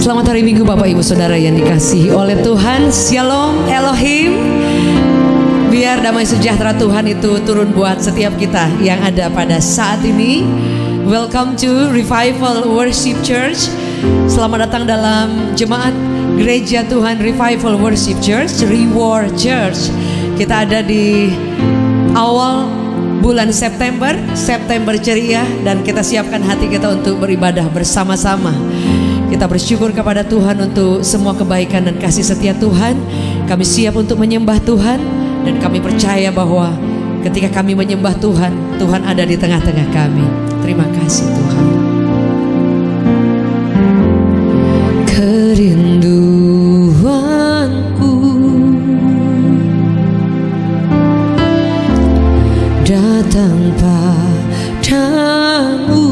Selamat hari Minggu Bapak Ibu Saudara yang dikasihi oleh Tuhan. Shalom Elohim. Biar damai sejahtera Tuhan itu turun buat setiap kita yang ada pada saat ini. Welcome to Revival Worship Church. Selamat datang dalam jemaat Gereja Tuhan Revival Worship Church, Reward Church. Kita ada di awal bulan September ceria, dan kita siapkan hati kita untuk beribadah bersama-sama. Kita bersyukur kepada Tuhan untuk semua kebaikan dan kasih setia Tuhan. Kami siap untuk menyembah Tuhan, dan kami percaya bahwa ketika kami menyembah Tuhan, Tuhan ada di tengah-tengah kami. Terima kasih Tuhan. Kerinduanku datang padamu,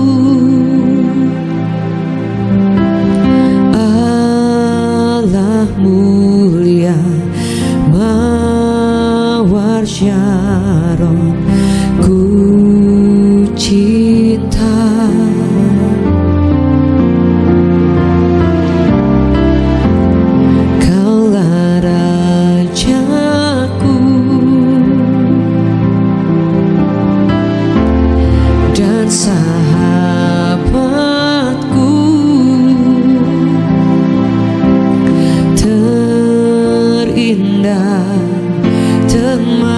Allah mulia mawar syaron, ku cinta. Kaulah rajaku dan sahabatku, terindah, termanis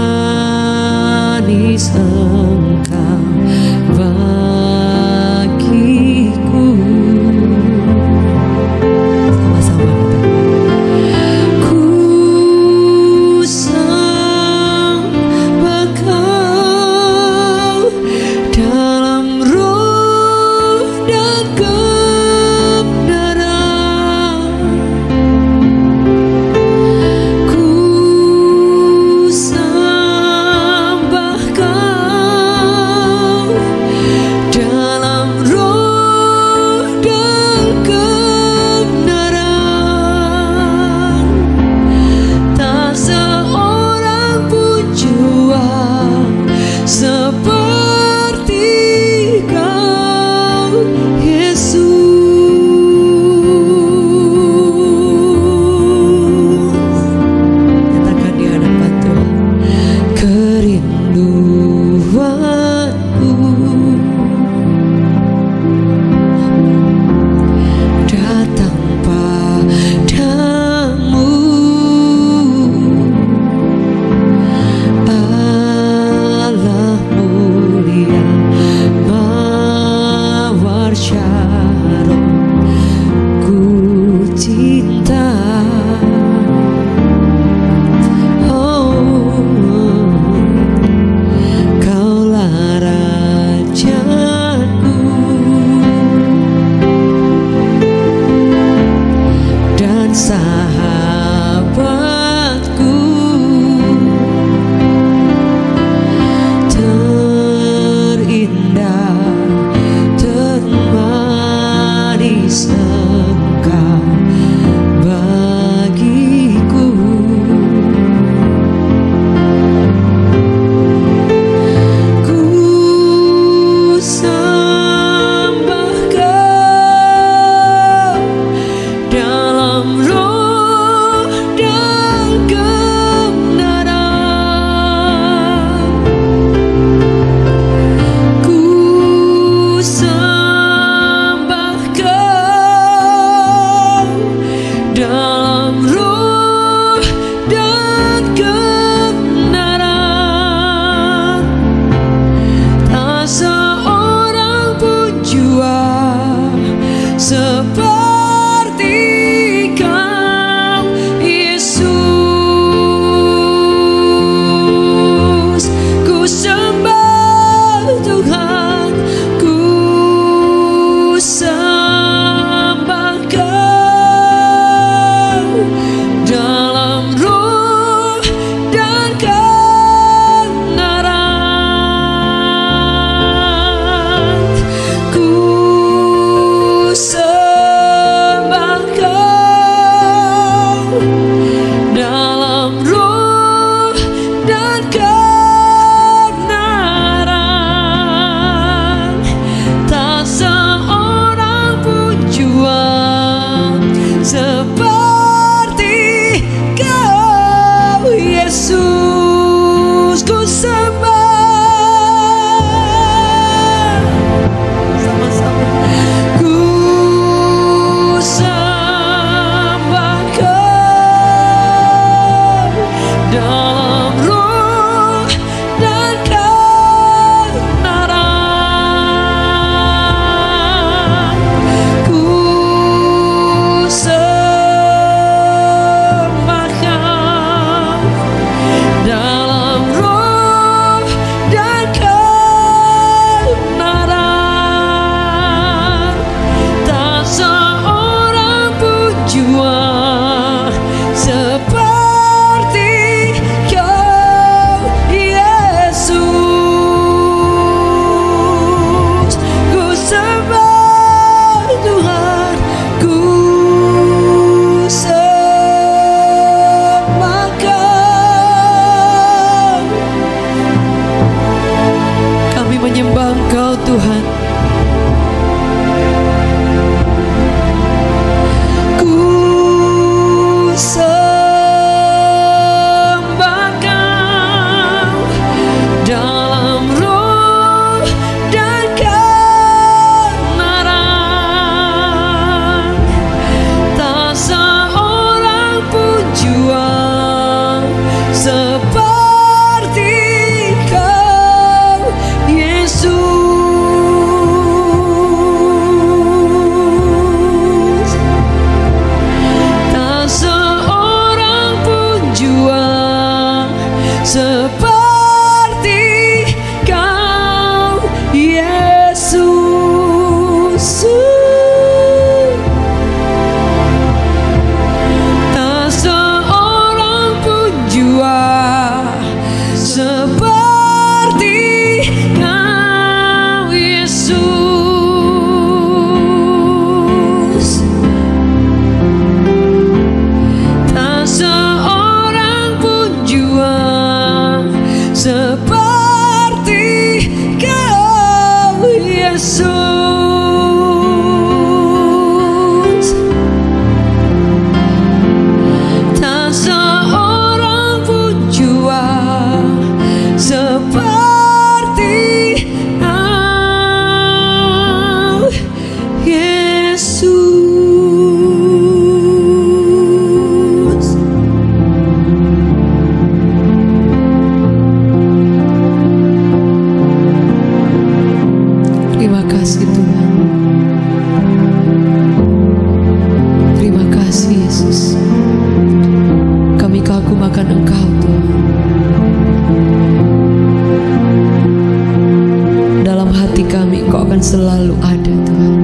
akan selalu ada Tuhan.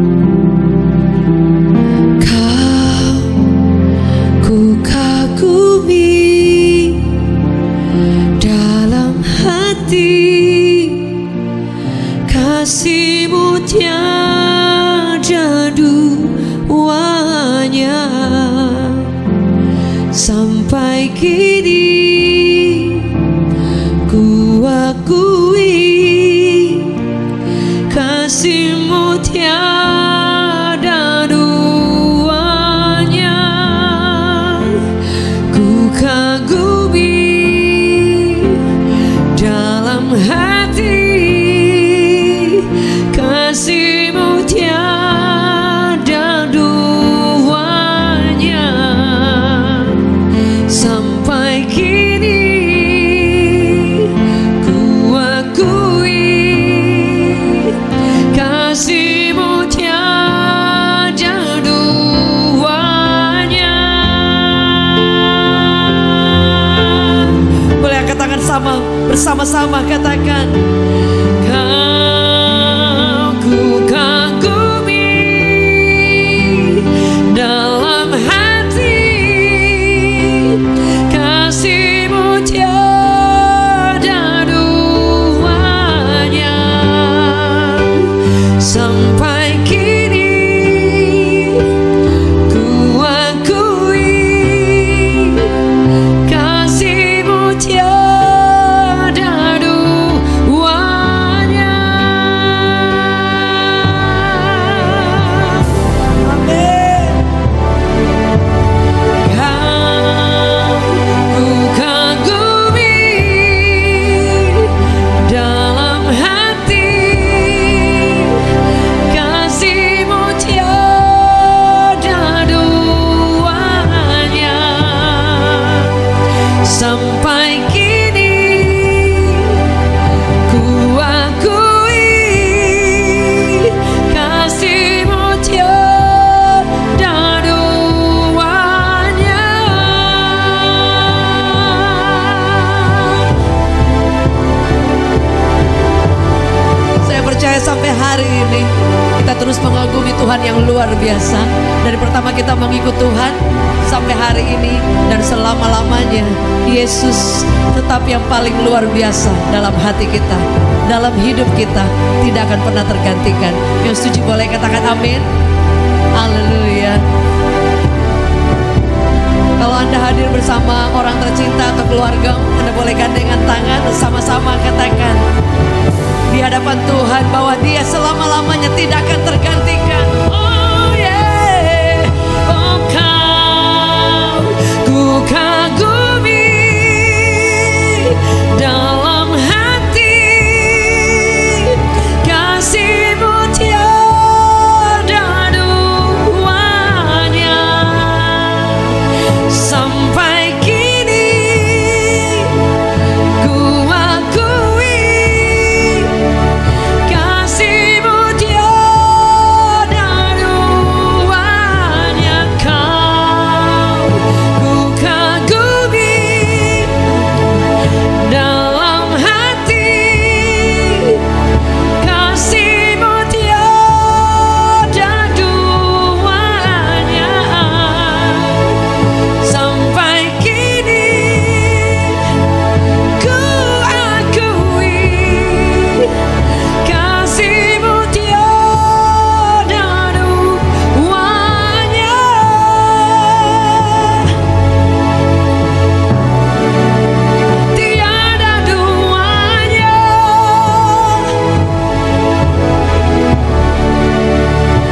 Kau ku kagumi dalam hati, kasih-Mu tiada duanya. Sampai kini ku akui kasih-Mu tiada duanya. Ku kagumi dalam hati, kasih-Mu tiada duanya. Sampai kini ku akui kasih-Mu tiada duanya. Boleh angkat tangan bersama-sama katakan, Kau ku kagumi dalam hati, kasih-Mu tiada duanya. Sampai kini ku akui kasih-Mu tiada duanya. Amin. Kau ku kagumi dalam hati, kasih-Mu tiada duanya. Sampai kini ku akui kasih-Mu tiada duanya. Saya percaya sampai hari ini kita terus mengagumi Tuhan yang luar biasa. Dari pertama kita mengikut Tuhan sampai hari ini dan selama-lamanya, Yesus tetap yang paling luar biasa dalam hati kita, dalam hidup kita, tidak akan pernah tergantikan. Yang setuju boleh katakan amin. Haleluya. Kalau Anda hadir bersama orang tercinta atau keluarga, Anda boleh gandengan tangan bersama-sama katakan di hadapan Tuhan bahwa Dia selama-lamanya tidak akan tergantikan. Oh yeah, oh Kau ku kagumi dalam hati, kasih-Mu tiada duanya. Sampai kini ku akui kasih-Mu tiada duanya. Kau ku kagumi dalam hati, kasih-Mu tiada duanya. Sampai kini ku akui kasih-Mu tiada duanya. Tiada duanya.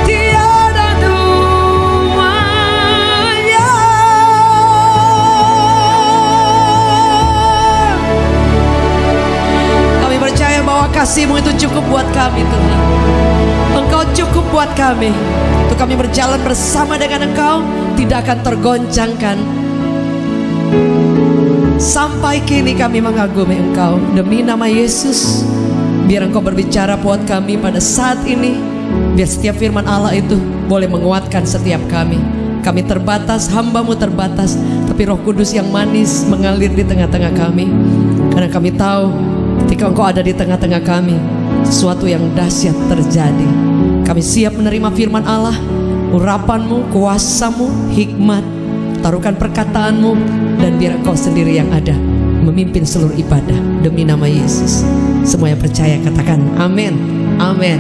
Tiada duanya. Kami percaya bahwa kasih-Mu itu cukup buat kami Tuhan. Engkau cukup buat kami. Untuk kami berjalan bersama dengan Engkau, tidak akan tergoncangkan. Sampai kini kami mengagumi Engkau. Demi nama Yesus, biar Engkau berbicara buat kami pada saat ini. Biar setiap firman Allah itu boleh menguatkan setiap kami. Kami terbatas, hamba-Mu terbatas, tapi Roh Kudus yang manis mengalir di tengah-tengah kami. Karena kami tahu ketika Engkau ada di tengah-tengah kami, sesuatu yang dahsyat terjadi. Kami siap menerima firman Allah, urapan-Mu, kuasa-Mu, hikmat, taruhkan perkataan-Mu, dan biar Engkau sendiri yang ada memimpin seluruh ibadah demi nama Yesus. Semua yang percaya katakan amin. Amin.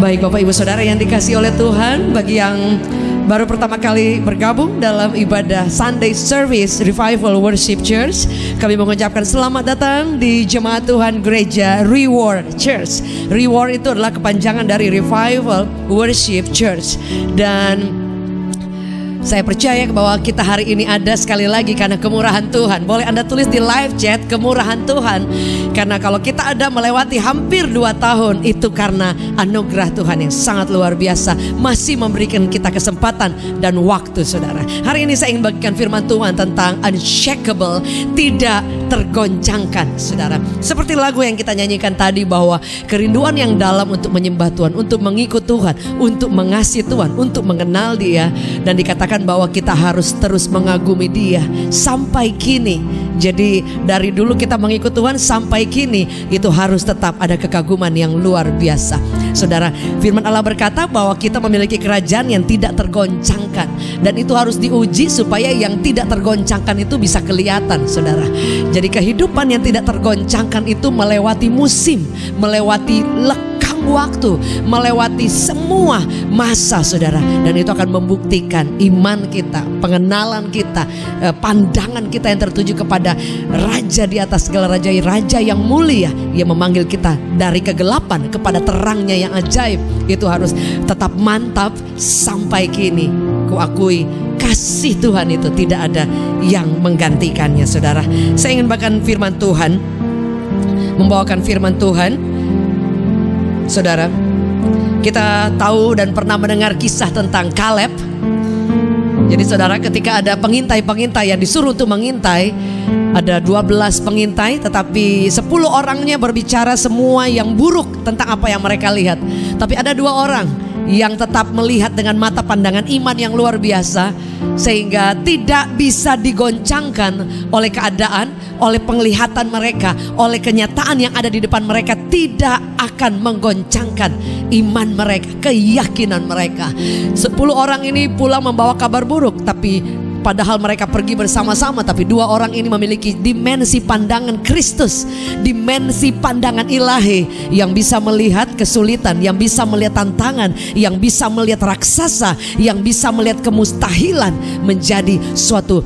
Baik Bapak Ibu Saudara yang dikasihi oleh Tuhan, bagi yang baru pertama kali bergabung dalam ibadah Sunday Service Revival Worship Church, kami mengucapkan selamat datang di Jemaat Tuhan Gereja Reward Church. Reward itu adalah kepanjangan dari Revival Worship Church. Dan saya percaya bahwa kita hari ini ada sekali lagi karena kemurahan Tuhan. Boleh Anda tulis di live chat kemurahan Tuhan. Karena kalau kita ada melewati hampir 2 tahun, itu karena anugerah Tuhan yang sangat luar biasa masih memberikan kita kesempatan dan waktu, saudara. Hari ini saya ingin bagikan firman Tuhan tentang unshakable, tidak tergoncangkan, saudara. Seperti lagu yang kita nyanyikan tadi, bahwa kerinduan yang dalam untuk menyembah Tuhan, untuk mengikut Tuhan, untuk mengasihi Tuhan, untuk mengenal Dia. Dan dikatakan bahwa kita harus terus mengagumi Dia sampai kini. Jadi dari dulu kita mengikut Tuhan sampai kini, itu harus tetap ada kekaguman yang luar biasa. Saudara, firman Allah berkata bahwa kita memiliki kerajaan yang tidak tergoncangkan, dan itu harus diuji supaya yang tidak tergoncangkan itu bisa kelihatan, saudara. Jadi kehidupan yang tidak tergoncangkan itu melewati musim, melewati waktu, melewati semua masa, saudara. Dan itu akan membuktikan iman kita, pengenalan kita, pandangan kita yang tertuju kepada Raja di atas segala raja, Raja yang mulia, yang memanggil kita dari kegelapan kepada terangnya yang ajaib. Itu harus tetap mantap sampai kini. Kuakui kasih Tuhan itu tidak ada yang menggantikannya, saudara. Saya ingin bahkan firman Tuhan, membawakan firman Tuhan. Saudara, kita tahu dan pernah mendengar kisah tentang Kaleb. Jadi saudara, ketika ada pengintai-pengintai yang disuruh untuk mengintai, ada 12 pengintai, tetapi 10 orangnya berbicara semua yang buruk tentang apa yang mereka lihat. Tapi ada 2 orang yang tetap melihat dengan mata pandangan iman yang luar biasa, sehingga tidak bisa digoncangkan oleh keadaan, oleh penglihatan mereka, oleh kenyataan yang ada di depan mereka. Tidak akan menggoncangkan iman mereka, keyakinan mereka. 10 orang ini pulang membawa kabar buruk, tapi padahal mereka pergi bersama-sama, tapi 2 orang ini memiliki dimensi pandangan Kristus, dimensi pandangan ilahi, yang bisa melihat kesulitan, yang bisa melihat tantangan, yang bisa melihat raksasa, yang bisa melihat kemustahilan menjadi suatu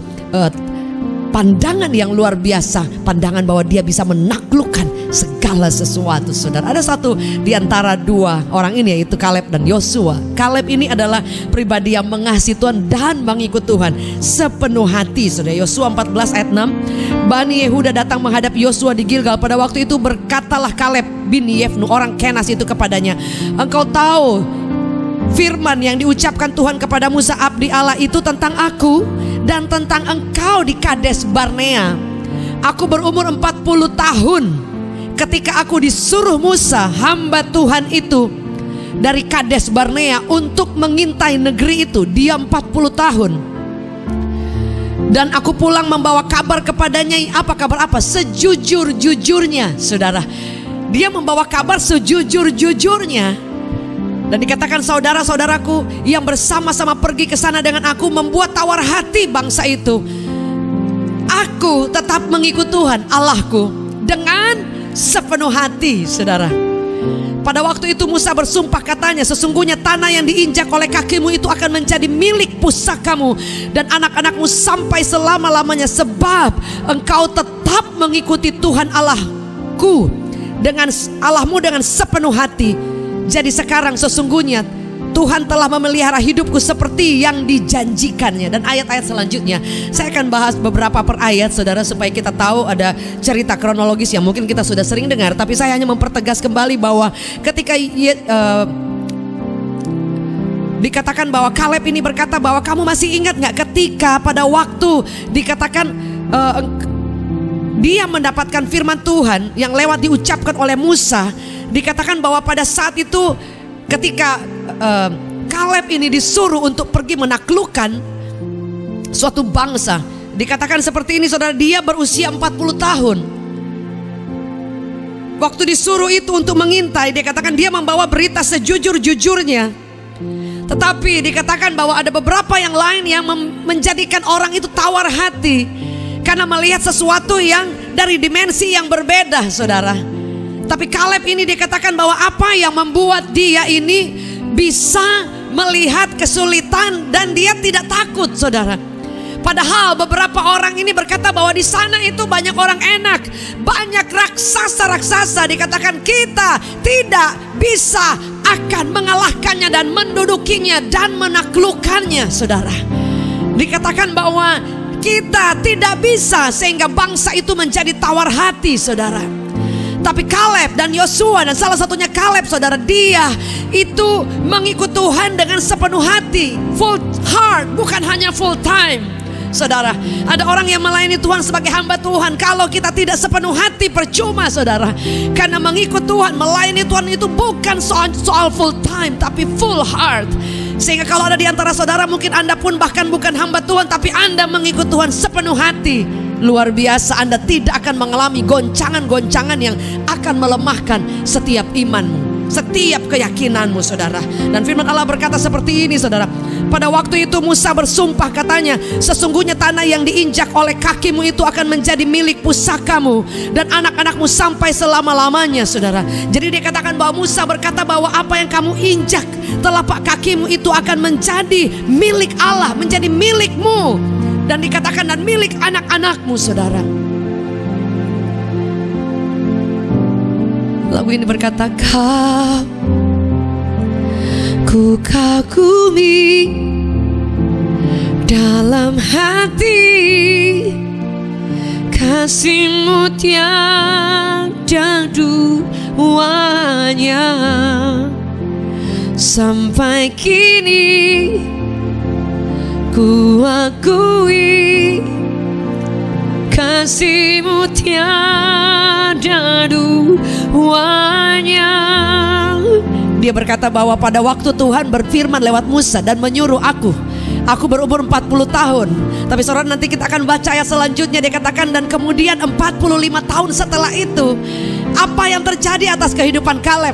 pandangan yang luar biasa, pandangan bahwa dia bisa menaklukkan segala sesuatu, saudara. Ada satu di antara 2 orang ini, yaitu Kaleb dan Yosua. Kaleb ini adalah pribadi yang mengasihi Tuhan dan mengikut Tuhan sepenuh hati, saudara. Yosua 14 ayat 6. Bani Yehuda datang menghadap Yosua di Gilgal. Pada waktu itu berkatalah Kaleb bin Yefnu orang Kenas itu kepadanya, engkau tahu firman yang diucapkan Tuhan kepada Musa abdi Allah itu tentang aku dan tentang engkau di Kades Barnea. Aku berumur 40 tahun ketika aku disuruh Musa hamba Tuhan itu dari Kades Barnea untuk mengintai negeri itu. Dia 40 tahun. Dan aku pulang membawa kabar kepadanya. Apa kabar apa? Sejujur-jujurnya, saudara. Dia membawa kabar sejujur-jujurnya. Dan dikatakan saudara-saudaraku yang bersama-sama pergi ke sana dengan aku membuat tawar hati bangsa itu. Aku tetap mengikut Tuhan Allahku dengan sepenuh hati, saudara. Pada waktu itu Musa bersumpah katanya, sesungguhnya tanah yang diinjak oleh kakimu itu akan menjadi milik pusakamu dan anak-anakmu sampai selama-lamanya, sebab engkau tetap mengikuti Tuhan Allahku dengan Allahmu dengan sepenuh hati. Jadi sekarang sesungguhnya Tuhan telah memelihara hidupku seperti yang dijanjikannya. Dan ayat-ayat selanjutnya saya akan bahas beberapa per ayat, saudara, supaya kita tahu ada cerita kronologis yang mungkin kita sudah sering dengar. Tapi saya hanya mempertegas kembali bahwa ketika dikatakan bahwa Kaleb ini berkata bahwa kamu masih ingat gak ketika pada waktu dikatakan dia mendapatkan firman Tuhan yang lewat diucapkan oleh Musa. Dikatakan bahwa pada saat itu ketika Kaleb ini disuruh untuk pergi menaklukkan suatu bangsa, dikatakan seperti ini, saudara, dia berusia 40 tahun. waktu disuruh itu untuk mengintai, dia katakan dia membawa berita sejujur-jujurnya. Tetapi dikatakan bahwa ada beberapa yang lain yang menjadikan orang itu tawar hati karena melihat sesuatu yang dari dimensi yang berbeda, saudara. Tapi Kaleb ini dikatakan bahwa apa yang membuat dia ini bisa melihat kesulitan dan dia tidak takut, saudara. Padahal beberapa orang ini berkata bahwa di sana itu banyak orang enak, banyak raksasa-raksasa. Dikatakan kita tidak bisa akan mengalahkannya dan mendudukinya dan menaklukkannya, saudara. Dikatakan bahwa kita tidak bisa, sehingga bangsa itu menjadi tawar hati, saudara. Tapi Kaleb dan Yosua, dan salah satunya Kaleb, saudara, dia itu mengikut Tuhan dengan sepenuh hati, full heart, bukan hanya full time. Saudara, ada orang yang melayani Tuhan sebagai hamba Tuhan, kalau kita tidak sepenuh hati percuma, saudara. Karena mengikut Tuhan, melayani Tuhan itu bukan soal full time, tapi full heart. Sehingga kalau ada di antara saudara, mungkin Anda pun bahkan bukan hamba Tuhan, tapi Anda mengikut Tuhan sepenuh hati, luar biasa, Anda tidak akan mengalami goncangan-goncangan yang akan melemahkan setiap imanmu, setiap keyakinanmu, saudara. Dan firman Allah berkata seperti ini, saudara. Pada waktu itu Musa bersumpah, katanya, sesungguhnya tanah yang diinjak oleh kakimu itu akan menjadi milik pusakamu dan anak-anakmu sampai selama-lamanya, saudara. Jadi dikatakan bahwa Musa berkata bahwa apa yang kamu injak telapak kakimu itu akan menjadi milik Allah, menjadi milikmu. Dan dikatakan dan milik anak-anakmu, saudara. Lagu ini berkata, ku kagumi dalam hati, kasih-Mu tiada duanya. Sampai kini ku akui, kasih-Mu tiada duanya. Dia berkata bahwa pada waktu Tuhan berfirman lewat Musa dan menyuruh aku berumur 40 tahun. Tapi saudara, nanti kita akan baca ayat selanjutnya. Dia katakan dan kemudian 45 tahun setelah itu, apa yang terjadi atas kehidupan Kaleb?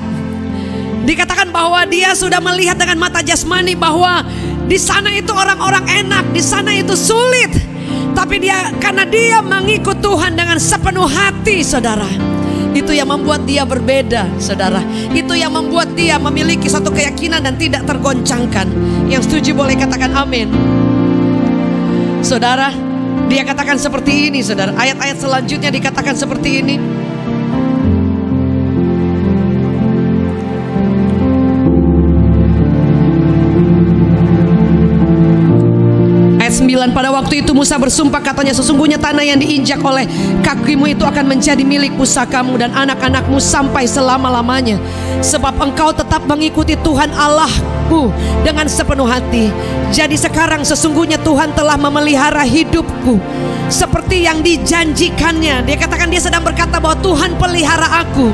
Dikatakan bahwa dia sudah melihat dengan mata jasmani bahwa di sana itu orang-orang enak, di sana itu sulit. Tapi karena dia mengikut Tuhan dengan sepenuh hati, saudara, itu yang membuat dia berbeda, saudara. Itu yang membuat dia memiliki satu keyakinan dan tidak tergoncangkan. Yang setuju boleh katakan amin. Saudara, dia katakan seperti ini, saudara. Ayat-ayat selanjutnya dikatakan seperti ini. Ayat 9, pada waktu itu Musa bersumpah, katanya, sesungguhnya tanah yang diinjak oleh kakimu itu akan menjadi milik pusakamu dan anak-anakmu sampai selama-lamanya. Sebab engkau tetap mengikuti Tuhan Allahku dengan sepenuh hati. Jadi sekarang sesungguhnya Tuhan telah memelihara hidupku seperti yang dijanjikannya. Dia katakan, dia sedang berkata bahwa Tuhan pelihara aku.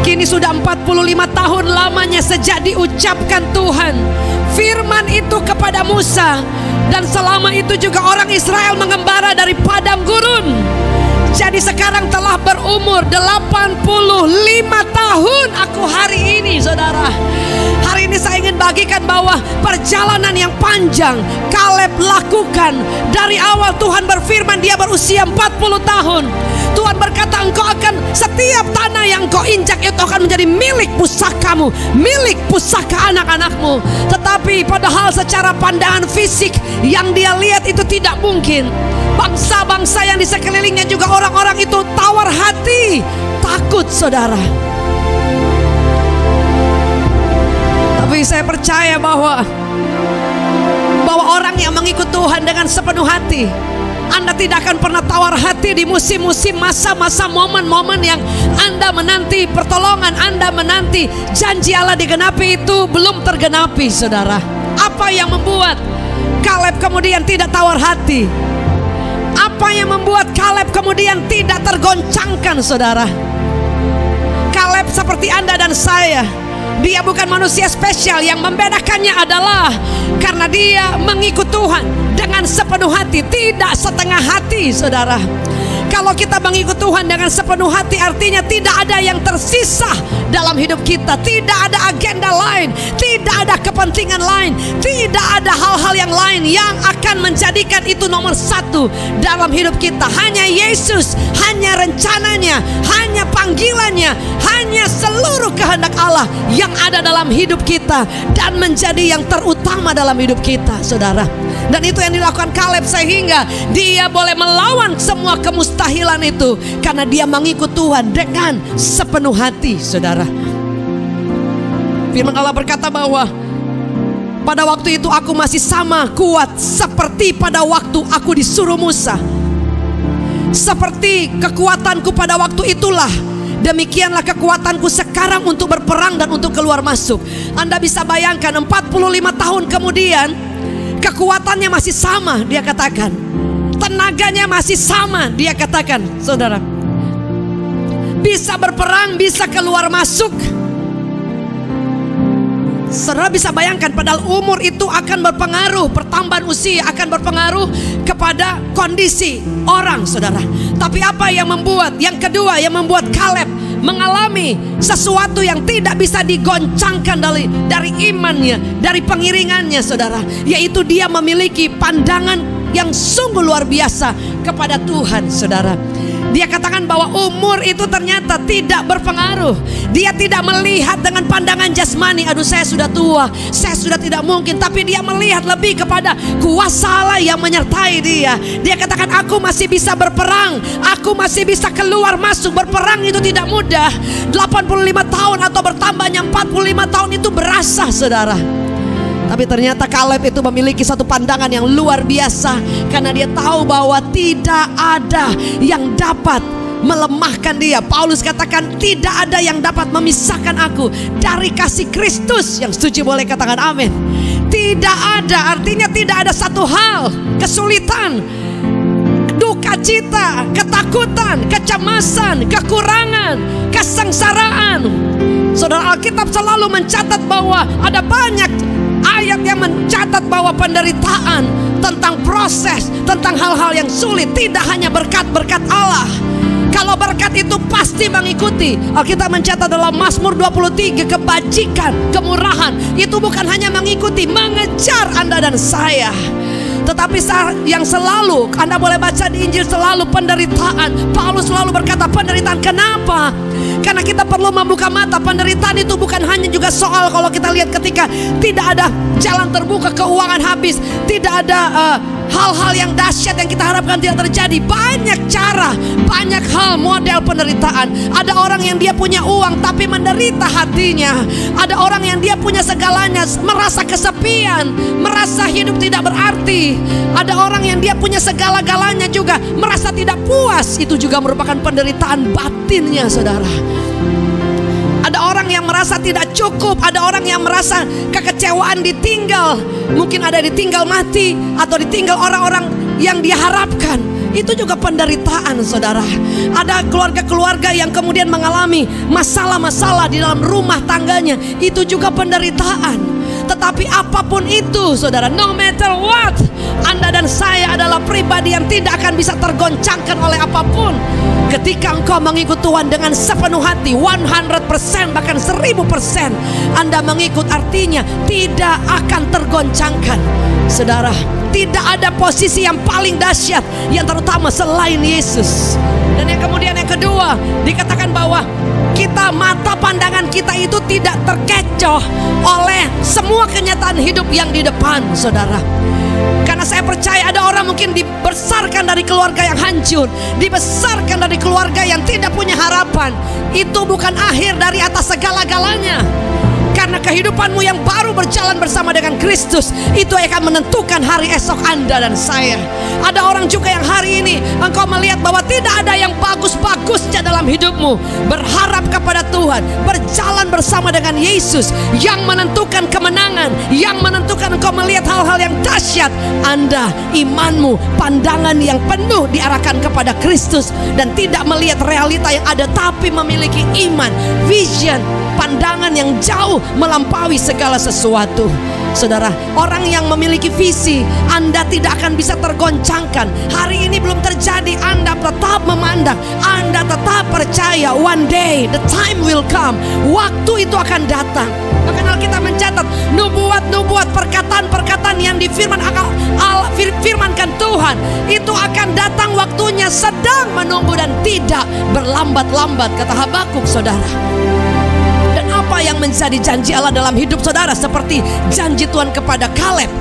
Kini sudah 45 tahun lamanya sejak diucapkan Tuhan firman itu kepada Musa. Dan selama itu juga orang Israel mengembara dari padang gurun. Jadi sekarang telah berumur 85 tahun aku hari ini, saudara. Hari ini saya ingin bagikan bahwa perjalanan yang panjang Kaleb lakukan. Dari awal Tuhan berfirman, dia berusia 40 tahun. Tuhan berkata, engkau akan, setiap tanah yang kau injak itu akan menjadi milik pusakamu, milik pusaka anak-anakmu. Tetapi padahal secara pandangan fisik yang dia lihat itu tidak mungkin. Bangsa-bangsa yang di sekelilingnya juga orang-orang itu tawar hati, takut, saudara. Tapi saya percaya bahwa orang yang mengikut Tuhan dengan sepenuh hati, Anda tidak akan pernah tawar hati di musim-musim, masa-masa, momen-momen yang Anda menanti pertolongan, Anda menanti janji Allah digenapi, itu belum tergenapi, saudara. Apa yang membuat Kaleb kemudian tidak tawar hati? Apa yang membuat Kaleb kemudian tidak tergoncangkan, saudara? Kaleb seperti Anda dan saya. Dia bukan manusia spesial. Yang membedakannya adalah karena dia mengikut Tuhan dengan sepenuh hati, tidak setengah hati, saudara. Kalau kita mengikut Tuhan dengan sepenuh hati, artinya tidak ada yang tersisa dalam hidup kita. Tidak ada agenda lain, tidak ada kepentingan lain, tidak ada hal-hal yang lain yang akan menjadikan itu nomor satu dalam hidup kita. Hanya Yesus, hanya rencananya, hanya panggilannya, hanya seluruh kehendak Allah yang ada dalam hidup kita dan menjadi yang terutama dalam hidup kita, saudara. Dan itu yang dilakukan Kaleb, sehingga dia boleh melawan semua kemustahilan itu karena dia mengikut Tuhan dengan sepenuh hati, saudara. Firman Allah berkata bahwa pada waktu itu aku masih sama kuat seperti pada waktu aku disuruh Musa. Seperti kekuatanku pada waktu itulah, demikianlah kekuatanku sekarang untuk berperang dan untuk keluar masuk. Anda bisa bayangkan 45 tahun kemudian kekuatannya masih sama, dia katakan. Tenaganya masih sama, dia katakan, saudara. Bisa berperang, bisa keluar masuk. Saudara bisa bayangkan, padahal umur itu akan berpengaruh, pertambahan usia akan berpengaruh kepada kondisi orang, saudara. Tapi apa yang membuat, yang kedua yang membuat Kaleb mengalami sesuatu yang tidak bisa digoncangkan dari imannya, dari pengiringannya, saudara, yaitu dia memiliki pandangan yang sungguh luar biasa kepada Tuhan, saudara. Dia katakan bahwa umur itu ternyata tidak berpengaruh. Dia tidak melihat dengan pandangan jasmani, aduh saya sudah tua, saya sudah tidak mungkin. Tapi dia melihat lebih kepada kuasa Allah yang menyertai dia. Dia katakan, aku masih bisa berperang, aku masih bisa keluar masuk. Berperang itu tidak mudah. 85 tahun atau bertambahnya 45 tahun itu berasa, saudara. Tapi ternyata Kaleb itu memiliki satu pandangan yang luar biasa, karena dia tahu bahwa tidak ada yang dapat melemahkan dia. Paulus katakan, tidak ada yang dapat memisahkan aku dari kasih Kristus. Yang setuju boleh katakan amin. Tidak ada, artinya tidak ada satu hal, kesulitan, duka cita, ketakutan, kecemasan, kekurangan, kesengsaraan. Saudara, Alkitab selalu mencatat bahwa ada banyak ayat yang mencatat bahwa penderitaan, tentang proses, tentang hal-hal yang sulit, tidak hanya berkat-berkat Allah. Kalau berkat itu pasti mengikuti. Alkitab mencatat dalam Mazmur 23, kebajikan, kemurahan itu bukan hanya mengikuti, mengejar Anda dan saya. Tetapi yang selalu Anda boleh baca di Injil, selalu penderitaan. Paulus selalu berkata penderitaan. Kenapa? Karena kita perlu membuka mata. Penderitaan itu bukan hanya juga soal, kalau kita lihat ketika tidak ada jalan terbuka, keuangan habis, tidak ada hal-hal yang dahsyat yang kita harapkan tidak terjadi. Banyak cara, banyak hal model penderitaan. Ada orang yang dia punya uang tapi menderita hatinya. Ada orang yang dia punya segalanya, merasa kesepian, merasa hidup tidak berarti. Ada orang yang dia punya segala-galanya juga merasa tidak puas. Itu juga merupakan penderitaan batinnya, saudara. Ada orang yang merasa tidak cukup, ada orang yang merasa kekecewaan, ditinggal. Mungkin ada ditinggal mati atau ditinggal orang-orang yang dia harapkan. Itu juga penderitaan, saudara. Ada keluarga-keluarga yang kemudian mengalami masalah-masalah di dalam rumah tangganya. Itu juga penderitaan. Tetapi apapun itu, saudara, no matter what, Anda dan saya adalah pribadi yang tidak akan bisa tergoncangkan oleh apapun. Ketika engkau mengikut Tuhan dengan sepenuh hati, 100%, bahkan 1000%, Anda mengikut, artinya tidak akan tergoncangkan. Saudara, tidak ada posisi yang paling dahsyat, yang terutama selain Yesus. Dan yang kemudian yang kedua, dikatakan bahwa kita, mata pandangan kita itu tidak terkecoh oleh semua kenyataan hidup yang di depan, saudara. Karena saya percaya ada orang mungkin dibesarkan dari keluarga yang hancur, dibesarkan dari keluarga yang tidak punya harapan. Itu bukan akhir dari atas segala-galanya. Karena kehidupanmu yang baru berjalan bersama dengan Kristus, itu akan menentukan hari esok Anda dan saya. Ada orang juga yang hari ini engkau melihat bahwa tidak ada yang bagus-bagusnya dalam hidupmu. Berharap kepada Tuhan, berjalan bersama dengan Yesus yang menentukan kemenangan, yang menentukan engkau melihat hal-hal yang dahsyat. Anda, imanmu, pandangan yang penuh diarahkan kepada Kristus, dan tidak melihat realita yang ada, tapi memiliki iman, vision, pandangan yang jauh melampaui segala sesuatu. Saudara, orang yang memiliki visi, Anda tidak akan bisa tergoncangkan. Hari ini belum terjadi, Anda tetap memandang, Anda tetap percaya. One day the time will come. Waktu itu akan datang. Maka kita mencatat nubuat-nubuat, perkataan-perkataan yang difirmankan Tuhan, itu akan datang waktunya, sedang menunggu dan tidak berlambat-lambat, kata Habakuk, saudara. Dan apa yang menjadi janji Allah dalam hidup saudara, seperti janji Tuhan kepada Kaleb,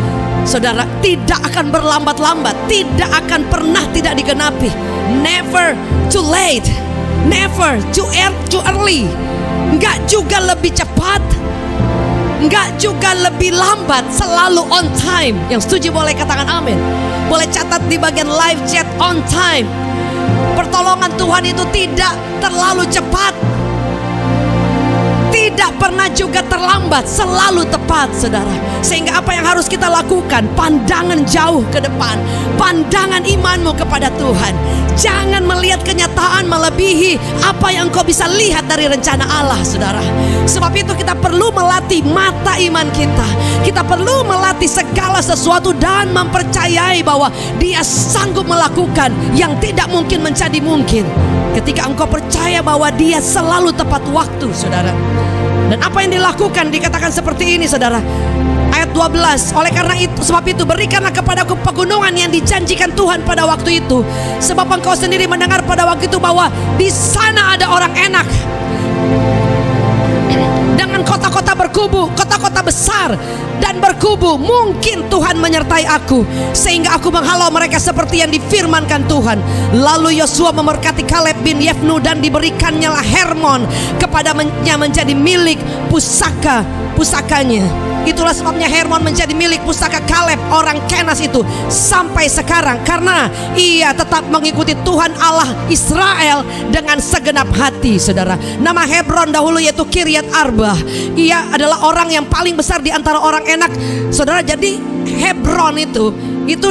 saudara, tidak akan berlambat-lambat, tidak akan pernah tidak digenapi. Never too late, never too early. Enggak juga lebih cepat, enggak juga lebih lambat, selalu on time. Yang setuju boleh katakan amin. Boleh catat di bagian live chat, on time. Pertolongan Tuhan itu tidak terlalu cepat, tidak pernah juga terlambat, selalu tepat, saudara. Sehingga apa yang harus kita lakukan? Pandangan jauh ke depan, pandangan imanmu kepada Tuhan. Jangan melihat kenyataan melebihi apa yang kau bisa lihat dari rencana Allah, saudara. Sebab itu kita perlu melatih mata iman kita. Kita perlu melatih segala sesuatu dan mempercayai bahwa Dia sanggup melakukan yang tidak mungkin menjadi mungkin. Ketika engkau percaya bahwa Dia selalu tepat waktu, saudara. Dan apa yang dilakukan dikatakan seperti ini, saudara. Ayat 12, oleh karena itu, sebab itu berikanlah kepadaku pegunungan yang dijanjikan Tuhan pada waktu itu. Sebab engkau sendiri mendengar pada waktu itu bahwa di sana ada orang enak, dengan kota-kota berkubu, kota-kota besar dan berkubu. Mungkin Tuhan menyertai aku, sehingga aku menghalau mereka seperti yang difirmankan Tuhan. Lalu Yosua memberkati Kaleb bin Yefnu, dan diberikannya lah Hermon kepadanya menjadi milik pusakanya. Itulah sebabnya Hermon menjadi milik pusaka Kaleb orang Kenas itu sampai sekarang, karena ia tetap mengikuti Tuhan Allah Israel dengan segenap hati, saudara. Nama Hebron dahulu yaitu Kiryat Arba. Ia adalah orang yang paling besar di antara orang enak, saudara. Jadi Hebron itu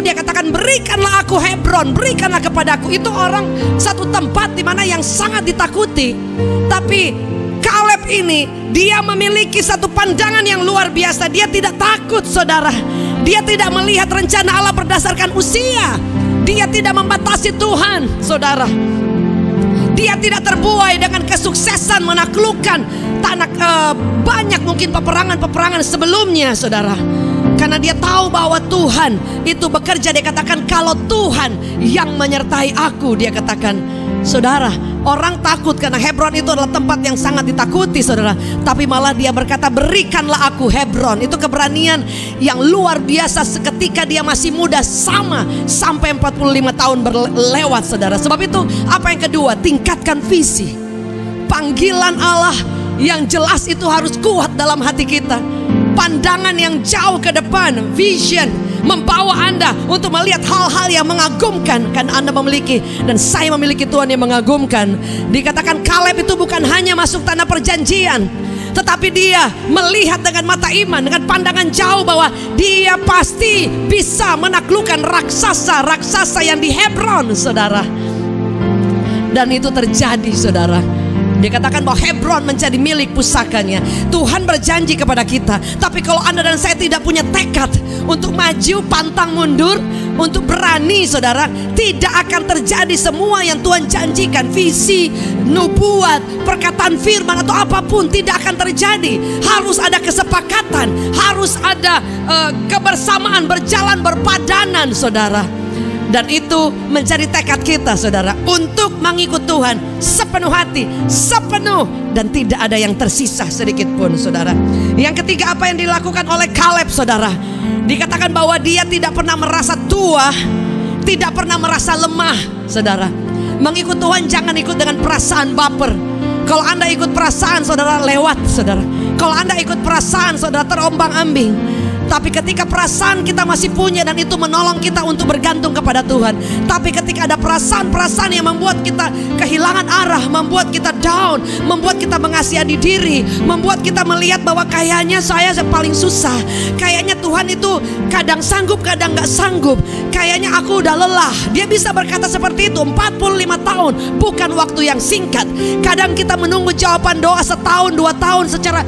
dia katakan, berikanlah aku Hebron, berikanlah kepadaku. Itu orang satu tempat di mana yang sangat ditakuti. Tapi Kaleb ini, dia memiliki satu pandangan yang luar biasa. Dia tidak takut, saudara. Dia tidak melihat rencana Allah berdasarkan usia. Dia tidak membatasi Tuhan, saudara. Dia tidak terbuai dengan kesuksesan menaklukkan banyak mungkin peperangan sebelumnya, saudara. Karena dia tahu bahwa Tuhan itu bekerja. Dia katakan, kalau Tuhan yang menyertai aku, dia katakan, saudara, orang takut karena Hebron itu adalah tempat yang sangat ditakuti, saudara. Tapi malah dia berkata, berikanlah aku Hebron. Itu keberanian yang luar biasa seketika dia masih muda, sampai 45 tahun berlewat, saudara. Sebab itu apa yang kedua? Tingkatkan visi. Panggilan Allah yang jelas itu harus kuat dalam hati kita. Pandangan yang jauh ke depan, vision, membawa Anda untuk melihat hal-hal yang mengagumkan. Kan Anda memiliki dan saya memiliki Tuhan yang mengagumkan. Dikatakan Kaleb itu bukan hanya masuk tanah perjanjian, tetapi dia melihat dengan mata iman, dengan pandangan jauh, bahwa dia pasti bisa menaklukkan raksasa yang di Hebron, saudara. Dan itu terjadi, saudara. Dia katakan bahwa Hebron menjadi milik pusakanya. Tuhan berjanji kepada kita. Tapi kalau Anda dan saya tidak punya tekad untuk maju, pantang mundur, untuk berani, saudara, tidak akan terjadi semua yang Tuhan janjikan. Visi, nubuat, perkataan firman atau apapun tidak akan terjadi. Harus ada kesepakatan, harus ada kebersamaan, berjalan berpadanan, saudara. Dan itu menjadi tekad kita, saudara, untuk mengikut Tuhan sepenuh hati, sepenuh, dan tidak ada yang tersisa sedikit pun, saudara. Yang ketiga, apa yang dilakukan oleh Kaleb, saudara? Dikatakan bahwa dia tidak pernah merasa tua, tidak pernah merasa lemah, saudara. Mengikut Tuhan jangan ikut dengan perasaan baper. Kalau Anda ikut perasaan, saudara, lewat, saudara. Kalau Anda ikut perasaan, saudara, terombang-ambing. Tapi ketika perasaan kita masih punya dan itu menolong kita untuk bergantung kepada Tuhan. Tapi ketika ada perasaan-perasaan yang membuat kita kehilangan arah, membuat kita down, membuat kita mengasihani diri, membuat kita melihat bahwa kayaknya saya paling susah, kayaknya Tuhan itu kadang sanggup kadang gak sanggup, kayaknya aku udah lelah. Dia bisa berkata seperti itu. 45 tahun bukan waktu yang singkat. Kadang kita menunggu jawaban doa setahun 2 tahun secara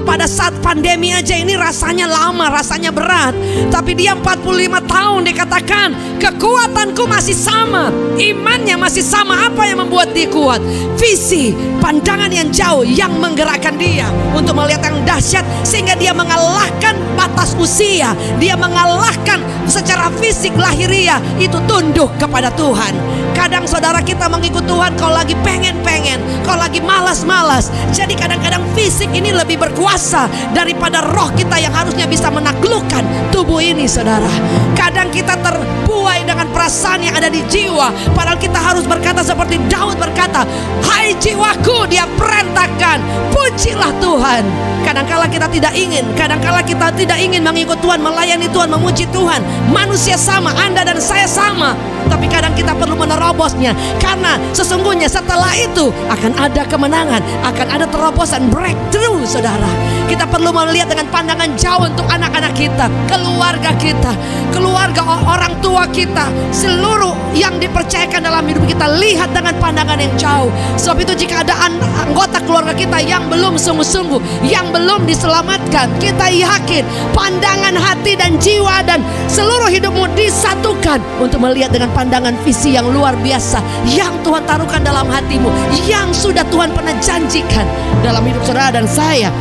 pada saat pandemi aja ini rasanya lama, rasanya berat. Tapi dia 45 tahun dikatakan kekuatanku masih sama, imannya masih sama. Apa yang membuat dia kuat? Visi, pandangan yang jauh yang menggerakkan dia untuk melihat yang dahsyat, sehingga dia mengalahkan batas usia. Dia mengalahkan secara fisik lahiriah itu tunduk kepada Tuhan. Kadang saudara kita mengikut Tuhan kalau lagi pengen-pengen, kalau lagi malas-malas. Jadi kadang-kadang fisik ini lebih berkuasa daripada roh kita yang harusnya bisa menaklukkan tubuh ini, saudara. Kadang kita terbuai dengan perasaan yang ada di jiwa, padahal kita harus berkata seperti Daud berkata, hai jiwaku, dia perintahkan, pujilah Tuhan. Kadangkala kita tidak ingin, kadangkala kita tidak ingin mengikut Tuhan, melayani Tuhan, memuji Tuhan. Manusia sama, Anda dan saya sama. Tapi kadang kita perlu menerobosnya, karena sesungguhnya setelah itu akan ada kemenangan, akan ada terobosan, breakthrough, saudara. Kita perlu melihat dengan pandangan jauh untuk anak-anak kita, keluarga kita, keluarga orang tua kita, seluruh yang dipercayakan dalam hidup kita. Lihat dengan pandangan yang jauh. Sebab itu jika ada anggota keluarga kita yang belum sungguh-sungguh, yang belum diselamatkan, kita yakin pandangan hati dan jiwa dan seluruh hidupmu disatukan untuk melihat dengan pandangan visi yang luar biasa yang Tuhan taruhkan dalam hatimu, yang sudah Tuhan pernah janjikan dalam hidup saudara dan saya.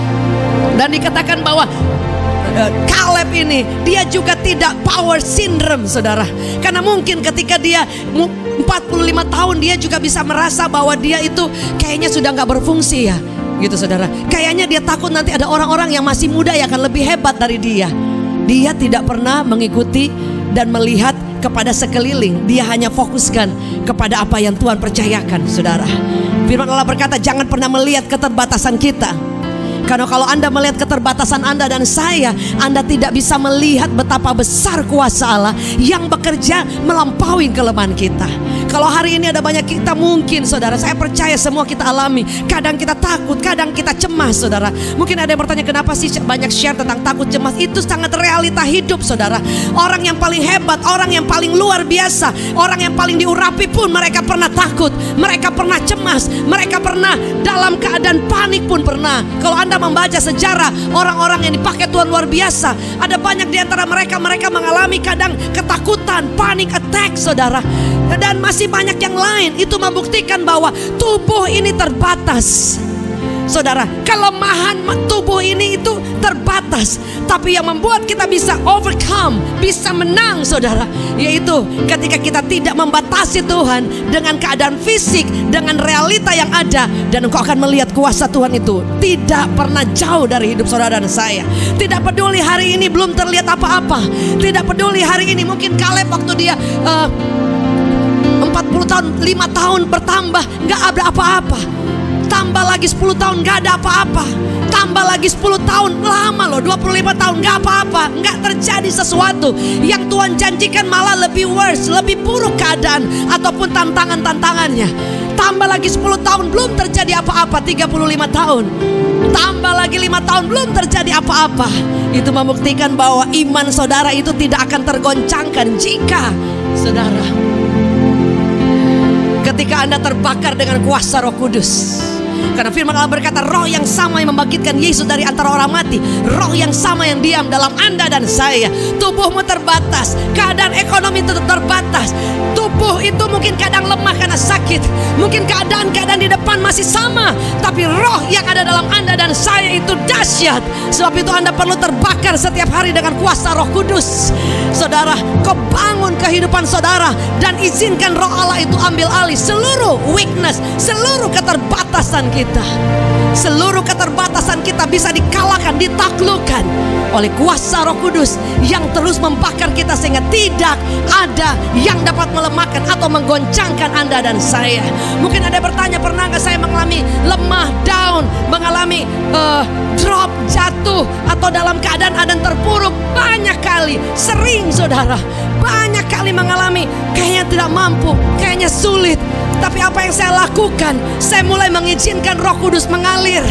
Dan dikatakan bahwa Kaleb ini dia juga tidak power syndrome, saudara. Karena mungkin ketika dia 45 tahun dia juga bisa merasa bahwa dia itu kayaknya sudah gak berfungsi ya, gitu saudara. Kayaknya dia takut nanti ada orang-orang yang masih muda yang akan lebih hebat dari dia. Dia tidak pernah mengikuti dan melihat kepada sekeliling. Dia hanya fokuskan kepada apa yang Tuhan percayakan, saudara. Firman Allah berkata, jangan pernah melihat keterbatasan kita. Karena kalau Anda melihat keterbatasan Anda dan saya, Anda tidak bisa melihat betapa besar kuasa Allah yang bekerja melampaui kelemahan kita. Kalau hari ini ada banyak kita mungkin, saudara, saya percaya semua kita alami. Kadang kita takut, kadang kita cemas, saudara. Mungkin ada yang bertanya, kenapa sih banyak share tentang takut cemas? Itu sangat realita hidup, saudara. Orang yang paling hebat, orang yang paling luar biasa, orang yang paling diurapi pun mereka pernah takut, mereka pernah cemas, mereka pernah dalam keadaan panik pun pernah. Kalau Anda membaca sejarah orang-orang yang dipakai Tuhan luar biasa, ada banyak di antara mereka mengalami kadang ketakutan, panik attack, saudara. Dan masih banyak yang lain. Itu membuktikan bahwa tubuh ini terbatas, saudara. Kelemahan tubuh ini itu terbatas. Tapi yang membuat kita bisa overcome, bisa menang, saudara, yaitu ketika kita tidak membatasi Tuhan dengan keadaan fisik, dengan realita yang ada. Dan engkau akan melihat kuasa Tuhan itu tidak pernah jauh dari hidup saudara dan saya. Tidak peduli hari ini belum terlihat apa-apa, tidak peduli hari ini mungkin Kaleb waktu dia 40 tahun, 5 tahun bertambah, gak ada apa-apa. Tambah lagi 10 tahun, gak ada apa-apa. Tambah lagi 10 tahun, lama loh, 25 tahun, gak apa-apa. Gak terjadi sesuatu. Yang Tuhan janjikan malah lebih worse, lebih buruk keadaan ataupun tantangan-tantangannya. Tambah lagi 10 tahun, belum terjadi apa-apa. 35 tahun, tambah lagi 5 tahun, belum terjadi apa-apa. Itu membuktikan bahwa iman saudara itu tidak akan tergoncangkan jika saudara, ketika Anda terbakar dengan kuasa Roh Kudus. Karena firman Allah berkata, roh yang sama yang membangkitkan Yesus dari antara orang mati, roh yang sama yang diam dalam Anda dan saya. Tubuhmu terbatas, keadaan ekonomi itu terbatas. Tubuh itu mungkin kadang lemah karena sakit, mungkin keadaan-keadaan di depan masih sama. Tapi roh yang ada dalam Anda dan saya itu dahsyat. Sebab itu Anda perlu terbakar setiap hari dengan kuasa Roh Kudus. Saudara, kau bangun kehidupan saudara dan izinkan roh Allah itu ambil alih seluruh weakness, seluruh keterbatasan kita. seluruh keterbatasan kita bisa dikalahkan, ditaklukkan oleh kuasa Roh Kudus yang terus membakar kita, sehingga tidak ada yang dapat melemahkan atau menggoncangkan Anda dan saya. Mungkin ada yang bertanya, pernah nggak saya mengalami lemah, down, mengalami drop, jatuh, atau dalam keadaan ada terpuruk? Banyak kali, sering saudara, banyak kali mengalami kayaknya tidak mampu, kayaknya sulit. Tapi apa yang saya lakukan? Saya mulai mengizinkan Roh Kudus mengalir.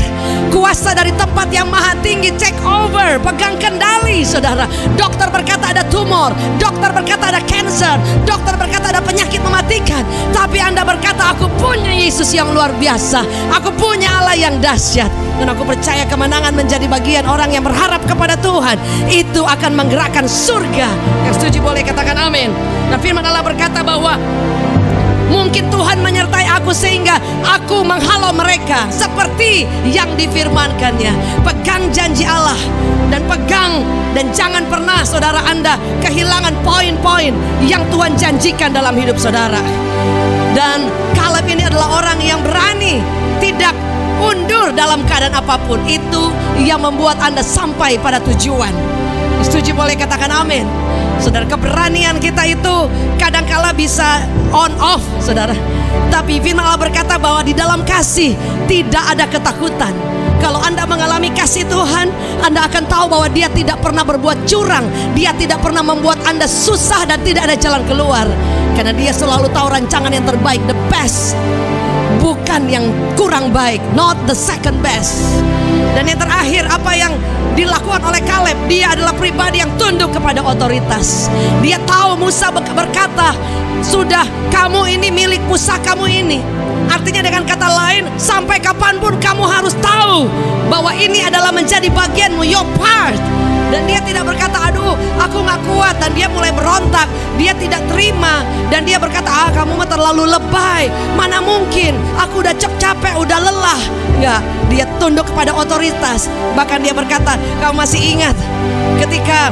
Kuasa dari tempat yang maha tinggi take over, pegang kendali saudara. Dokter berkata ada tumor, dokter berkata ada cancer, dokter berkata ada penyakit mematikan. Tapi Anda berkata, aku punya Yesus yang luar biasa, aku punya Allah yang dahsyat. Dan aku percaya kemenangan menjadi bagian orang yang berharap kepada Tuhan. Itu akan menggerakkan surga. Yang setuju boleh katakan amin. Dan firman Allah berkata bahwa mungkin Tuhan menyertai aku sehingga aku menghalau mereka seperti yang difirmankannya. Pegang janji Allah dan pegang, dan jangan pernah saudara Anda kehilangan poin-poin yang Tuhan janjikan dalam hidup saudara. Dan Kaleb ini adalah orang yang berani, tidak mundur dalam keadaan apapun. Itu yang membuat Anda sampai pada tujuan. Setuju boleh katakan amin. Saudara, keberanian kita itu kadangkala bisa on off saudara. Tapi firman Allah berkata bahwa di dalam kasih tidak ada ketakutan. Kalau Anda mengalami kasih Tuhan, Anda akan tahu bahwa Dia tidak pernah berbuat curang. Dia tidak pernah membuat Anda susah dan tidak ada jalan keluar. Karena Dia selalu tahu rancangan yang terbaik, the best, bukan yang kurang baik, not the second best. Dan yang terakhir, apa yang dilakukan oleh Kaleb, dia adalah pribadi yang tunduk kepada otoritas. Dia tahu Musa berkata, sudah, kamu ini milik pusakamu ini. Artinya dengan kata lain, sampai kapanpun kamu harus tahu bahwa ini adalah menjadi bagianmu, your part. Dan dia tidak berkata, aduh aku gak kuat. Dan dia mulai berontak, dia tidak terima. Dan dia berkata, kamu mah terlalu lebay, mana mungkin, aku udah capek, udah lelah. Enggak, dia tunduk kepada otoritas. Bahkan dia berkata, kamu masih ingat ketika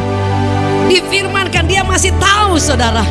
difirmankan, dia masih tahu saudara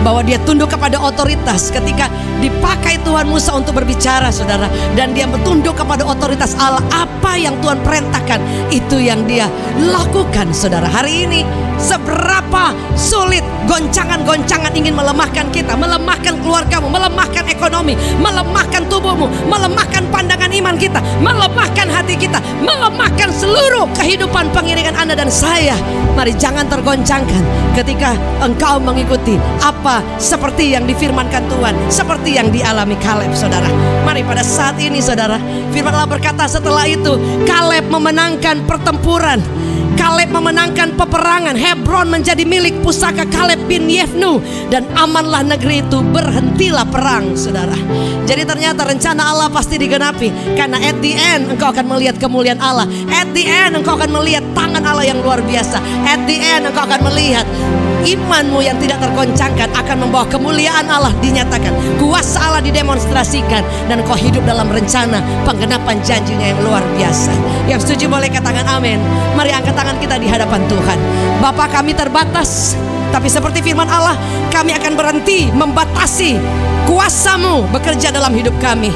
bahwa dia tunduk kepada otoritas ketika dipakai Tuhan Musa untuk berbicara saudara. Dan dia tunduk kepada otoritas Allah. Apa yang Tuhan perintahkan, itu yang dia lakukan saudara. Hari ini seberapa sulit goncangan-goncangan ingin melemahkan kita, melemahkan keluargamu, melemahkan ekonomi, melemahkan tubuhmu, melemahkan pandangan iman kita, melemahkan hati kita, melemahkan seluruh kehidupan pengiringan Anda dan saya. Mari jangan tergoncangkan ketika engkau mengikuti apa seperti yang difirmankan Tuhan, seperti yang dialami Kaleb saudara. Mari pada saat ini saudara, firman Allah berkata, setelah itu Kaleb memenangkan pertempuran, Kaleb memenangkan peperangan. Hebron menjadi milik pusaka Kaleb bin Yefnu, dan amanlah negeri itu, berhentilah perang saudara. Jadi ternyata rencana Allah pasti digenapi, karena at the end engkau akan melihat kemuliaan Allah. At the end engkau akan melihat tangan Allah yang luar biasa. At the end engkau akan melihat imanmu yang tidak tergoncangkan akan membawa kemuliaan Allah dinyatakan, kuasa Allah didemonstrasikan, dan kau hidup dalam rencana penggenapan janjinya yang luar biasa. Yang setuju boleh katakan amin. Mari angkat tangan kita di hadapan Tuhan. Bapa, kami terbatas, tapi seperti firman Allah, kami akan berhenti membatasi kuasa-Mu bekerja dalam hidup kami.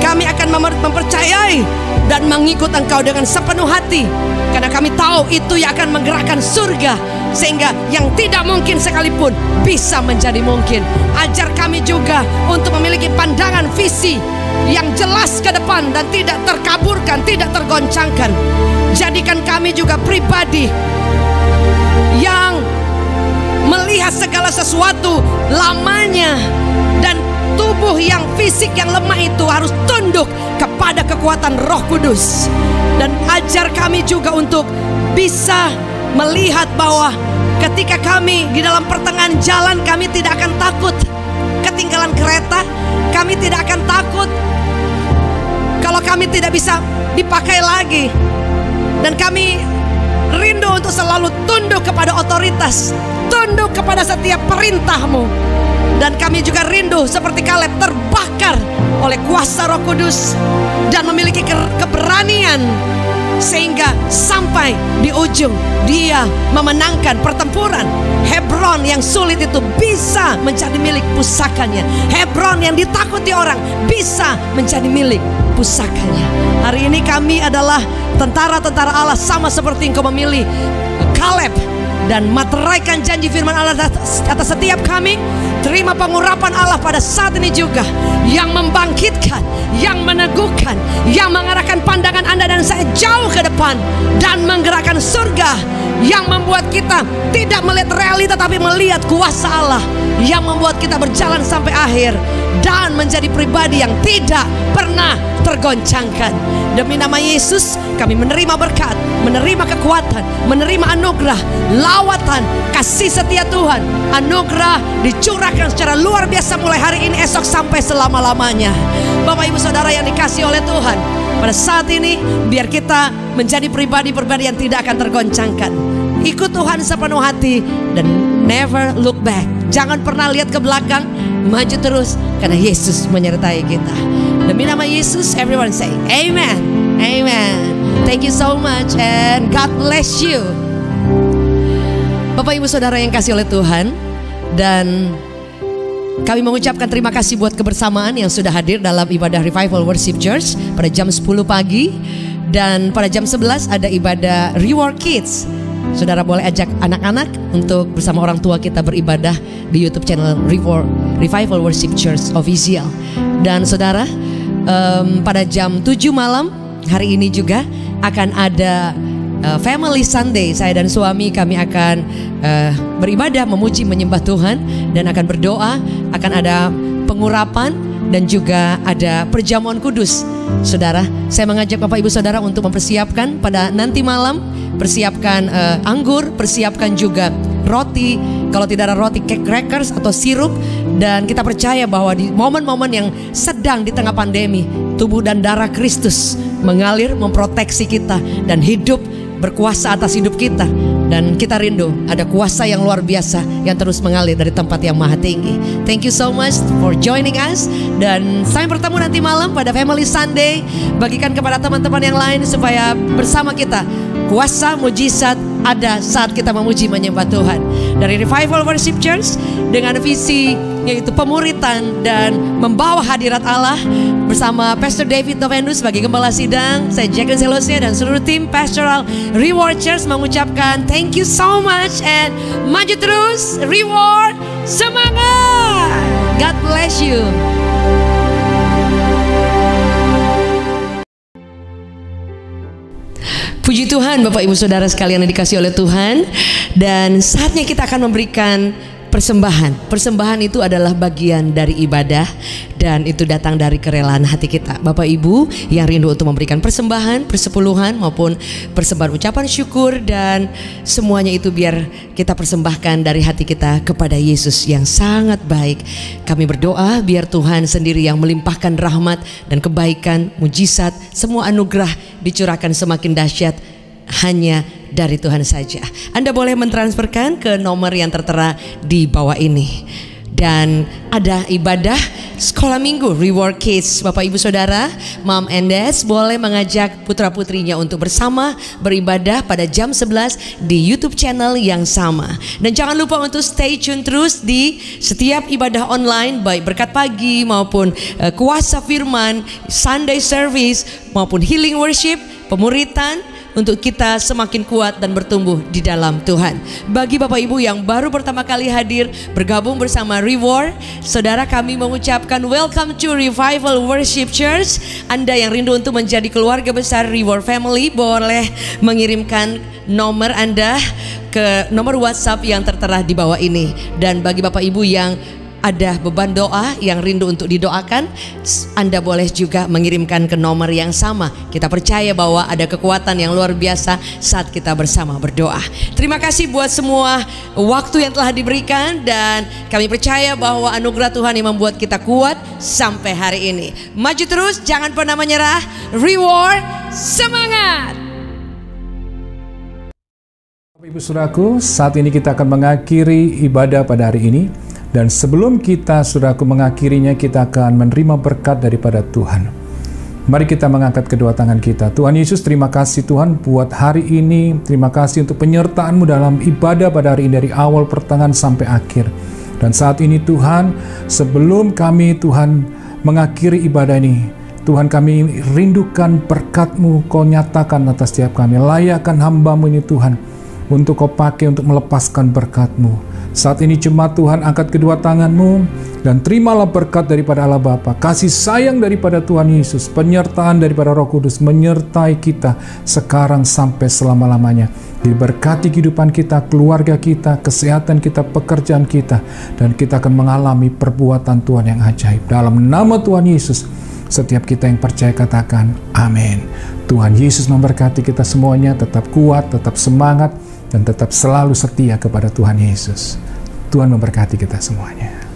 Kami akan mempercayai dan mengikut Engkau dengan sepenuh hati, karena kami tahu itu yang akan menggerakkan surga, sehingga yang tidak mungkin sekalipun bisa menjadi mungkin. Ajar kami juga untuk memiliki pandangan visi yang jelas ke depan dan tidak terkaburkan, tidak tergoncangkan. Jadikan kami juga pribadi yang melihat segala sesuatu lamanya, dan tubuh yang fisik yang lemah itu harus tunduk kepada kekuatan Roh Kudus. Dan ajar kami juga untuk bisa melihat bahwa ketika kami di dalam pertengahan jalan, kami tidak akan takut ketinggalan kereta. Kami tidak akan takut kalau kami tidak bisa dipakai lagi. Dan kami rindu untuk selalu tunduk kepada otoritas, tunduk kepada setiap perintah-Mu. Dan kami juga rindu seperti Kaleb terbakar oleh kuasa Roh Kudus dan memiliki keberanian, sehingga sampai di ujung dia memenangkan pertempuran. Hebron yang sulit itu bisa menjadi milik pusakanya. Hebron yang ditakuti orang bisa menjadi milik pusakanya. Hari ini kami adalah tentara-tentara Allah, sama seperti Engkau memilih Kaleb dan materaikan janji firman Allah atas setiap kami. Terima pengurapan Allah pada saat ini juga, yang membangkitkan, yang meneguhkan, yang mengarahkan pandangan Anda dan saya jauh ke depan dan menggerakkan surga, yang membuat kita tidak melihat realita tapi melihat kuasa Allah, yang membuat kita berjalan sampai akhir dan menjadi pribadi yang tidak pernah tergoncangkan. Demi nama Yesus kami menerima berkat, menerima kekuatan, menerima anugerah, lawatan, kasih setia Tuhan. Anugerah dicurahkan secara luar biasa mulai hari ini, esok sampai selama-lamanya. Bapak ibu saudara yang dikasihi oleh Tuhan, pada saat ini biar kita menjadi pribadi-pribadi yang tidak akan tergoncangkan. Ikut Tuhan sepenuh hati dan never look back. Jangan pernah lihat ke belakang, maju terus karena Yesus menyertai kita. Demi nama Yesus, everyone say amen. Amen. Thank you so much and God bless you. Bapak ibu saudara yang kasih oleh Tuhan, dan kami mengucapkan terima kasih buat kebersamaan yang sudah hadir dalam ibadah Revival Worship Church pada jam 10 pagi. Dan pada jam 11 ada ibadah Reward Kids. Saudara boleh ajak anak-anak untuk bersama orang tua kita beribadah di YouTube channel Revival Worship Church Official. Dan saudara, pada jam 7 malam hari ini juga akan ada Family Sunday. Saya dan suami kami akan beribadah, memuji, menyembah Tuhan, dan akan berdoa. Akan ada pengurapan dan juga ada perjamuan kudus. Saudara, saya mengajak Bapak Ibu Saudara untuk mempersiapkan pada nanti malam. Persiapkan anggur, persiapkan juga roti. Kalau tidak ada roti, cake crackers atau sirup. Dan kita percaya bahwa di momen-momen yang sedang di tengah pandemi, tubuh dan darah Kristus mengalir, memproteksi kita dan hidup berkuasa atas hidup kita. Dan kita rindu ada kuasa yang luar biasa yang terus mengalir dari tempat yang maha tinggi. Thank you so much for joining us. Dan sampai bertemu nanti malam pada Family Sunday. Bagikan kepada teman-teman yang lain supaya bersama kita kuasa mujizat ada saat kita memuji menyembah Tuhan. Dari Revival Worship Church dengan visi yaitu pemuritan dan membawa hadirat Allah, bersama Pastor David Novendus sebagai Gembala Sidang, saya Jacqueline Selosya dan seluruh tim Pastoral Reward Church mengucapkan thank you so much and maju terus, reward, semangat. God bless you. Puji Tuhan Bapak Ibu Saudara sekalian yang dikasihi oleh Tuhan. Dan saatnya kita akan memberikan persembahan. Persembahan itu adalah bagian dari ibadah dan itu datang dari kerelaan hati kita. Bapak Ibu yang rindu untuk memberikan persembahan, persepuluhan maupun persembahan ucapan syukur, dan semuanya itu biar kita persembahkan dari hati kita kepada Yesus yang sangat baik. Kami berdoa biar Tuhan sendiri yang melimpahkan rahmat dan kebaikan, mujizat, semua anugerah dicurahkan semakin dahsyat hanya dari Tuhan saja. Anda boleh mentransferkan ke nomor yang tertera di bawah ini. Dan ada ibadah sekolah minggu Reward Kids. Bapak Ibu Saudara, Mom and Dad boleh mengajak putra-putrinya untuk bersama beribadah pada jam 11 di YouTube channel yang sama. Dan jangan lupa untuk stay tune terus di setiap ibadah online, baik berkat pagi maupun kuasa firman, Sunday service maupun healing worship, pemuritan, untuk kita semakin kuat dan bertumbuh di dalam Tuhan. Bagi Bapak Ibu yang baru pertama kali hadir bergabung bersama Reward, saudara kami mengucapkan welcome to Revival Worship Church. Anda yang rindu untuk menjadi keluarga besar Reward Family boleh mengirimkan nomor Anda ke nomor WhatsApp yang tertera di bawah ini. Dan bagi Bapak Ibu yang ada beban doa yang rindu untuk didoakan, Anda boleh juga mengirimkan ke nomor yang sama. Kita percaya bahwa ada kekuatan yang luar biasa saat kita bersama berdoa. Terima kasih buat semua waktu yang telah diberikan, dan kami percaya bahwa anugerah Tuhan yang membuat kita kuat sampai hari ini. Maju terus, jangan pernah menyerah. Reward, semangat. Ibu Saudaraku, saat ini kita akan mengakhiri ibadah pada hari ini. Dan sebelum kita, Saudaraku, mengakhirinya, kita akan menerima berkat daripada Tuhan. Mari kita mengangkat kedua tangan kita. Tuhan Yesus, terima kasih Tuhan buat hari ini. Terima kasih untuk penyertaan-Mu dalam ibadah pada hari ini dari awal, pertengahan, sampai akhir. Dan saat ini Tuhan, sebelum kami Tuhan mengakhiri ibadah ini, Tuhan, kami rindukan berkat-Mu, Kau nyatakan atas setiap kami. Layakkan hamba-Mu ini Tuhan, untuk Kau pakai untuk melepaskan berkat-Mu. Saat ini jemaat Tuhan, angkat kedua tangan-Mu dan terimalah berkat daripada Allah Bapa, kasih sayang daripada Tuhan Yesus, penyertaan daripada Roh Kudus menyertai kita sekarang sampai selama-lamanya. Diberkati kehidupan kita, keluarga kita, kesehatan kita, pekerjaan kita, dan kita akan mengalami perbuatan Tuhan yang ajaib. Dalam nama Tuhan Yesus, setiap kita yang percaya katakan amin. Tuhan Yesus memberkati kita semuanya. Tetap kuat, tetap semangat, dan tetap selalu setia kepada Tuhan Yesus. Tuhan memberkati kita semuanya.